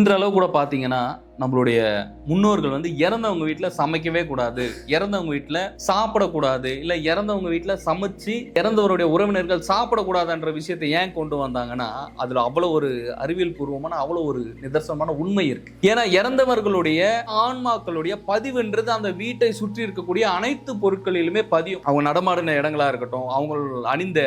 இன்றளவு கூட பார்த்தீங்கன்னா நம்மளுடைய முன்னோர்கள் வந்து இறந்தவங்க வீட்டில் சமைக்கவே கூடாது, இறந்தவங்க வீட்டில் சாப்பிடக்கூடாது, இல்லை இறந்தவங்க வீட்டில் சமைச்சு இறந்தவருடைய உறவினர்கள் சாப்பிடக்கூடாதுன்ற விஷயத்தை ஏன் கொண்டு வந்தாங்கன்னா அதில் அவ்வளோ ஒரு அறிவியல் பூர்வமான அவ்வளோ ஒரு நிதர்சனமான உண்மை இருக்கு. ஏன்னா இறந்தவர்களுடைய ஆன்மாக்களுடைய பதிவுன்றது அந்த வீட்டை சுற்றி இருக்கக்கூடிய அனைத்து பொருட்களிலுமே பதியும். அவங்க நடமாடின இடங்களா இருக்கட்டும், அவங்க அணிந்த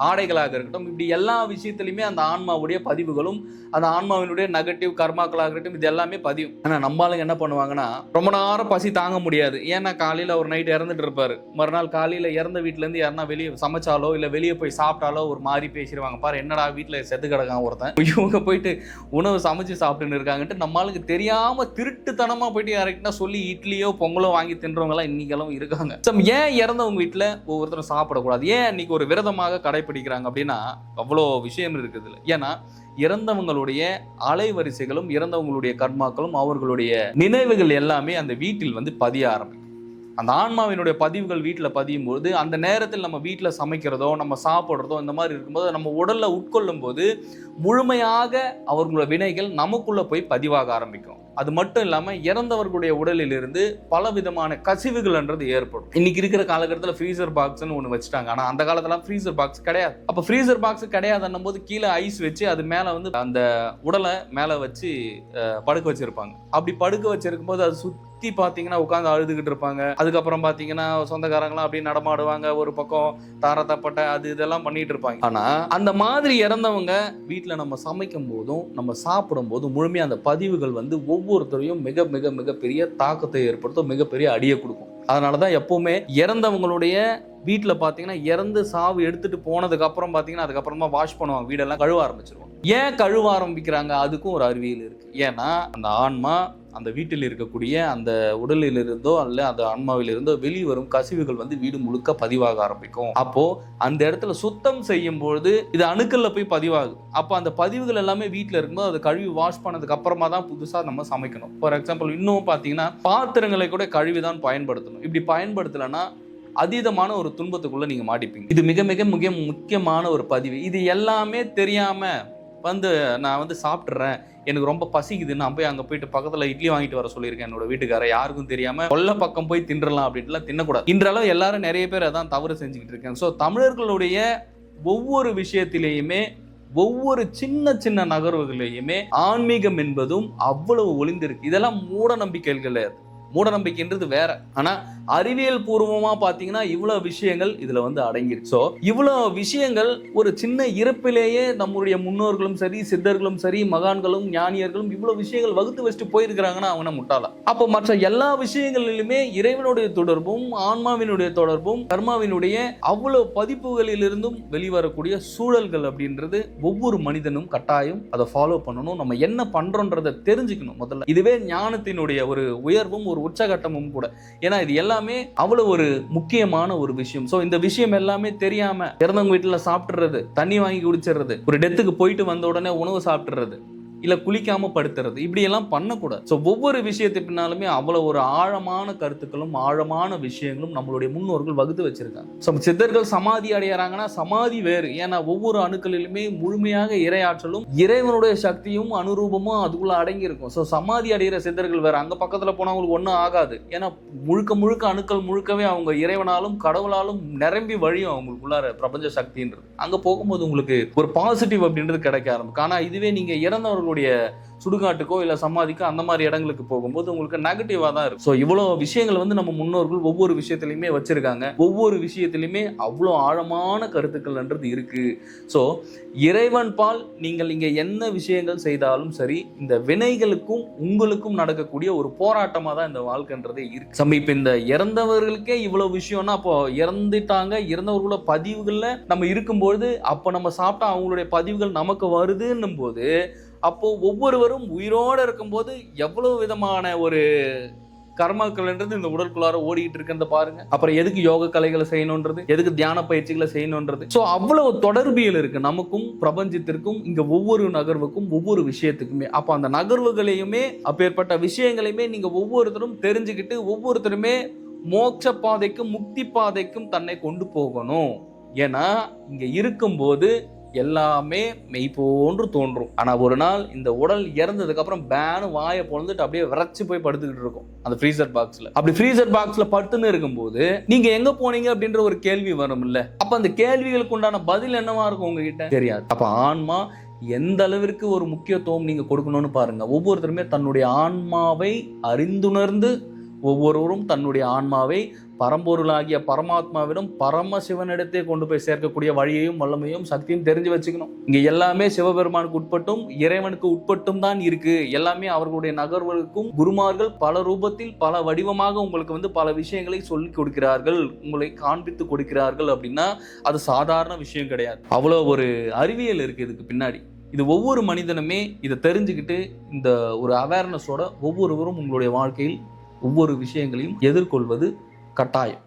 ஆடைகளாக இருக்கட்டும், இப்படி எல்லா விஷயத்திலுமே அந்த ஆன்மாவுடைய பதிவுகளும் அந்த ஆன்மாவினுடைய நெகட்டிவ் கர்மாக்களாக இருக்கட்டும் இது எல்லாமே பதியும். ஆனா நம்மளுங்க என்ன பண்ணுவாங்கன்னா ரொம்ப நேரம் பசி தாங்க முடியாது. ஏன்னா காலையில ஒரு நைட் இறந்துட்டு இருப்பாரு, மறுநாள் காலையில இறந்த வீட்டுல இருந்து யாருன்னா வெளியே சமைச்சாலோ இல்ல வெளியே போய் சாப்பிட்டாலோ ஒரு மாதிரி பேசிடுவாங்க, பாரு என்னடா வீட்டுல செத்து கிடக்கான் ஒருத்தன், இவங்க போயிட்டு உணவு சமைச்சு சாப்பிட்டுன்னு இருக்காங்கன்ட்டு நம்மளுக்கு தெரியாம திருட்டுத்தனமா போயிட்டு யாருக்கிட்ட சொல்லி இட்லியோ பொங்கலோ வாங்கி தின்றவங்க எல்லாம் இன்னைக்கெல்லாம் இருக்காங்க. ஏன் இறந்தவங்க வீட்டுல ஒவ்வொருத்தரும் சாப்பிடக்கூடாது, ஏன் இன்னைக்கு ஒரு விரதமாக கடைபிடிக்கிறாங்க அப்படின்னா அவ்வளோ விஷயம் இருக்குது. ஏன்னா இறந்தவங்களுடைய அலைவரிசைகளும் இறந்தவங்களுடைய கர்மாக்களும் அவர்களுடைய நினைவுகள் எல்லாமே அந்த வீட்டில் வந்து பதிய ஆரம்பிக்கும். அந்த ஆன்மாவினுடைய பதிவுகள் வீட்டில் பதியும் போது அந்த நேரத்தில் நம்ம வீட்டில் சமைக்கிறதோ நம்ம சாப்பிட்றதோ இந்த மாதிரி இருக்கும்போது நம்ம உடல்ல உட்கொள்ளும் போது முழுமையாக அவர்களுடைய வினைகள் நமக்குள்ள போய் பதிவாக ஆரம்பிக்கும். அது மட்டும் இல்லாமல் இறந்தவர்களுடைய உடலிலிருந்து பல விதமான கசிவுகள்ன்றது ஏற்படும். இன்னைக்கு இருக்கிற காலகட்டத்தில் ஃப்ரீசர் பாக்ஸ்ன்னு ஒன்று வச்சுட்டாங்க, ஆனால் அந்த காலத்துல ஃப்ரீசர் பாக்ஸ் கிடையாது. அப்போ ஃப்ரீசர் பாக்ஸ் கிடையாதுன்னும் போது கீழே ஐஸ் வச்சு அது மேலே வந்து அந்த உடலை மேலே வச்சு படுக்க வச்சிருப்பாங்க. அப்படி படுக்க வச்சிருக்கும் போது அது சுற்றி பார்த்தீங்கன்னா உட்காந்து அழுதுகிட்டு இருப்பாங்க. அதுக்கப்புறம் பார்த்தீங்கன்னா சொந்தக்காரங்களாம் அப்படி நடமாடுவாங்க, ஒரு பக்கம் தாரத்தப்பட்ட அது இதெல்லாம் பண்ணிட்டு இருப்பாங்க. ஆனா அந்த மாதிரி இறந்தவங்க வீட்டில் நம்ம சமைக்கும் போதும் நம்ம சாப்பிடும் போதும் முழுமையாக அந்த பதிவுகள் வந்து ஒவ்வொருத்தரையும் மிக மிக மிகப்பெரிய தாக்கத்தை ஏற்படுத்தும், மிகப்பெரிய அடியை கொடுக்கும். அதனாலதான் எப்பவுமே இறந்தவங்களுடைய வீட்டில் பார்த்தீங்கன்னா இறந்து சாவு எடுத்துட்டு போனதுக்கு அப்புறம் பார்த்தீங்கன்னா அதுக்கப்புறமா வாஷ் பண்ணுவாங்க, வீடெல்லாம் கழுவ ஆரம்பிச்சிருவாங்க. ஏன் கழுவ ஆரம்பிக்கிறாங்க அதுக்கும் ஒரு அறிவியல் இருக்கு. ஏன்னா அந்த ஆன்மா அந்த வீட்டில் இருக்கக்கூடிய அந்த உடலில் இருந்தோ அல்ல அந்த ஆன்மாவிலிருந்தோ வெளிவரும் கசிவுகள் வந்து வீடு முழுக்க பதிவாக ஆரம்பிக்கும். அப்போ அந்த இடத்துல சுத்தம் செய்யும் பொழுது இது அணுக்கள்ல போய் பதிவாகுது. அப்போ அந்த பதிவுகள் எல்லாமே வீட்டில் இருக்கும்போது அது கழுவி வாஷ் பண்ணதுக்கு அப்புறமா தான் புதுசா நம்ம சமைக்கணும். ஃபார் எக்ஸாம்பிள் இன்னும் பார்த்தீங்கன்னா பாத்திரங்களை கூட கழுவி தான் பயன்படுத்தணும். இப்படி பயன்படுத்தலைன்னா அதீதமான ஒரு துன்பத்துக்குள்ள நீங்க மாட்டிப்பீங்க. இது மிக மிக மிக முக்கியமான ஒரு பதிவு. இது எல்லாமே தெரியாம வந்து நான் வந்து சாப்பிட்றேன், எனக்கு ரொம்ப பசிக்குது, நான் போய் அங்கே போயிட்டு பக்கத்தில் இட்லி வாங்கிட்டு வர சொல்லியிருக்கேன் என்னோட வீட்டுக்காரர், யாருக்கும் தெரியாமல் கொல்ல பக்கம் போய் தின்றலாம் அப்படின்ட்டுலாம் தின்னக்கூடாது. இன்றளவு எல்லாரும் நிறைய பேர் அதான் தவறு செஞ்சுக்கிட்டு இருக்காங்க. ஸோ தமிழர்களுடைய ஒவ்வொரு விஷயத்திலேயுமே ஒவ்வொரு சின்ன சின்ன நகர்வுகளையுமே ஆன்மீகம் என்பதும் அவ்வளவு ஒளிந்திருக்கு. இதெல்லாம் மூட நம்பிக்கைகள் கிடையாது, மூட நம்பிக்கைன்றது வேற. ஆனா அறிவியல் பூர்வமா பாத்தீங்கன்னா இவ்வளவு விஷயங்கள் இதுல வந்து அடங்கிருக்கு. சோ இவ்வளவு விஷயங்கள் ஒரு சின்ன இறப்பிலேயே நம்முடைய முன்னோர்களும் சரி சித்தர்களும் சரி மகான்களும் ஞானியர்களும் இவ்வளவு விஷயங்கள் வகுத்து வச்சுட்டு போயிருக்கிறாங்கன்னா அவங்க முட்டாள. அப்போ மற்ற எல்லா விஷயங்களிலுமே இறைவனுடைய தொடர்பும் ஆன்மாவினுடைய தொடர்பும் கர்மாவினுடைய அவ்வளவு பதிப்புகளிலிருந்தும் வெளிவரக்கூடிய சூழல்கள் அப்படின்றது ஒவ்வொரு மனிதனும் கட்டாயம் அதை ஃபாலோ பண்ணணும். நம்ம என்ன பண்றோன்றதை தெரிஞ்சுக்கணும் முதல்ல. இதுவே ஞானத்தினுடைய ஒரு உயர்வும் ஒரு உச்சகட்டமும் கூட. ஏன்னா இது எல்லாமே அவ்வளவு ஒரு முக்கியமான ஒரு விஷயம். சோ இந்த விஷயம் எல்லாமே தெரியாம இறந்தவங்க வீட்டுல சாப்பிட்டுறது, தண்ணி வாங்கி குடிச்சிடுறது, ஒரு டெத்துக்கு போயிட்டு வந்த உடனே உணவு சாப்பிட்டுறது, இல்ல குளிக்காம படுத்துறது, இப்படி எல்லாம் பண்ணக்கூடாது. ஸோ ஒவ்வொரு விஷயத்துக்கு பின்னாலுமே அவ்வளவு ஒரு ஆழமான கருத்துக்களும் ஆழமான விஷயங்களும் நம்மளுடைய முன்னோர்கள் வகுத்து வச்சிருக்காங்க. ஸோ சித்தர்கள் சமாதி அடையறாங்கன்னா சமாதி வேறு. ஏன்னா ஒவ்வொரு அணுக்களிலுமே முழுமையாக இறையாற்றலும் இறைவனுடைய சக்தியும் அனுரூபமும் அதுக்குள்ள அடங்கி இருக்கும். ஸோ சமாதி அடைகிற சித்தர்கள் வேறு. அங்க பக்கத்துல போனா அவங்களுக்கு ஒன்றும் ஆகாது. ஏன்னா முழுக்க முழுக்க அணுக்கள் முழுக்கவே அவங்க இறைவனாலும் கடவுளாலும் நிரம்பி வழியும் அவங்களுக்குள்ளார பிரபஞ்ச சக்தின்றது. அங்க போகும்போது உங்களுக்கு ஒரு பாசிட்டிவ் அப்படின்றது கிடைக்க ஆரம்பிக்கும். ஆனா இதுவே நீங்க இறந்தவர்களுடைய சுடுகாட்டுக்கோ இல்ல சமாதிக்கோ அந்த மாதிரி இடங்களுக்கு போகும்போது உங்களுக்கு நெகட்டிவா தான் இருக்கும். ஸோ இவ்வளவு விஷயங்கள் வந்து நம்ம முன்னோர்கள் ஒவ்வொரு விஷயத்திலையுமே வச்சிருக்காங்க. ஒவ்வொரு விஷயத்திலையுமே அவ்வளோ ஆழமான கருத்துக்கள்ன்றது இருக்கு. ஸோ இறைவன் பால் நீங்கள் இங்க என்ன விஷயங்கள் செய்தாலும் சரி இந்த வினைகளுக்கும் உங்களுக்கும் நடக்கக்கூடிய ஒரு போராட்டமா தான் இந்த வாழ்க்கைன்றதே இருக்கு. இப்ப இந்த இறந்தவர்களுக்கே இவ்வளவு விஷயம்னா அப்போ இறந்துட்டாங்க, இறந்தவர்களோட பதிவுகள்ல நம்ம இருக்கும்போது அப்போ நம்ம சாப்பிட்டா அவங்களுடைய பதிவுகள் நமக்கு வருதுன்னும் போது அப்போ ஒவ்வொருவரும் உயிரோடு இருக்கும்போது எவ்வளவு விதமான ஒரு கர்மாக்கள்ன்றது இந்த உடலுக்குள்ளார ஓடிட்டு இருக்கிறத பாருங்க. அப்புறம் எதுக்கு யோக கலைகளை செய்யணும்ன்றது, எதுக்கு தியான பயிற்சிகளை செய்யணும்ன்றது. ஸோ அவ்வளவு தொடர்பியல் இருக்கு நமக்கும் பிரபஞ்சத்திற்கும், இங்க ஒவ்வொரு நகர்வுக்கும் ஒவ்வொரு விஷயத்துக்குமே. அப்போ அந்த நகர்வுகளையுமே அப்பேற்பட்ட விஷயங்களையுமே நீங்க ஒவ்வொருத்தரும் தெரிஞ்சுக்கிட்டு ஒவ்வொருத்தருமே மோட்ச பாதைக்கும் முக்தி பாதைக்கும் தன்னை கொண்டு போகணும். ஏன்னா இங்க இருக்கும்போது எல்லாமே மெய் போன்று தோன்றும். ஆனா ஒரு நாள் இந்த உடல் இறந்ததுக்கு அப்புறம் பேனு வாயை பொழுதுட்டு அப்படியே விரைச்சு போய் படுத்துக்கிட்டு இருக்கும் அந்த ஃப்ரீசர் பாக்ஸ்ல. அப்படி ஃப்ரீசர் பாக்ஸ்ல படுத்துன்னு இருக்கும்போது நீங்க எங்க போனீங்க அப்படின்ற ஒரு கேள்வி வரும் இல்ல. அப்ப அந்த கேள்விகளுக்கு உண்டான பதில் என்னவா இருக்கும் உங்ககிட்ட தெரியாது. அப்ப ஆன்மா எந்த அளவிற்கு ஒரு முக்கியத்துவம் நீங்க கொடுக்கணும்னு பாருங்க. ஒவ்வொருத்தருமே தன்னுடைய ஆன்மாவை அறிந்துணர்ந்து, ஒவ்வொருவரும் தன்னுடைய ஆன்மாவை பரம்பொருளாகிய பரமாத்மாவிடம் பரமசிவனிடத்தே கொண்டு போய் சேர்க்கக்கூடிய வழியையும் வல்லமையும் சக்தியும் தெரிஞ்சு வச்சுக்கணும். இங்க எல்லாமே சிவபெருமானுக்கு உட்பட்டும் இறைவனுக்கு உட்பட்டும் தான் இருக்கு. எல்லாமே அவர்களுடைய நகர்வுகளுக்கும் குருமார்கள் பல ரூபத்தில் பல வடிவமாக உங்களுக்கு பல விஷயங்களை சொல்லி கொடுக்கிறார்கள், உங்களை காண்பித்து கொடுக்கிறார்கள். அப்படின்னா அது சாதாரண விஷயம் கிடையாது. அவ்வளோ ஒரு அறிவியல் இருக்கு இதுக்கு பின்னாடி. இது ஒவ்வொரு மனிதனுமே இதை தெரிஞ்சுக்கிட்டு இந்த ஒரு அவேர்னஸோட ஒவ்வொருவரும் உங்களுடைய வாழ்க்கையில் ஒவ்வொரு விஷயங்களையும் எதிர்கொள்வது கட்டாயம்.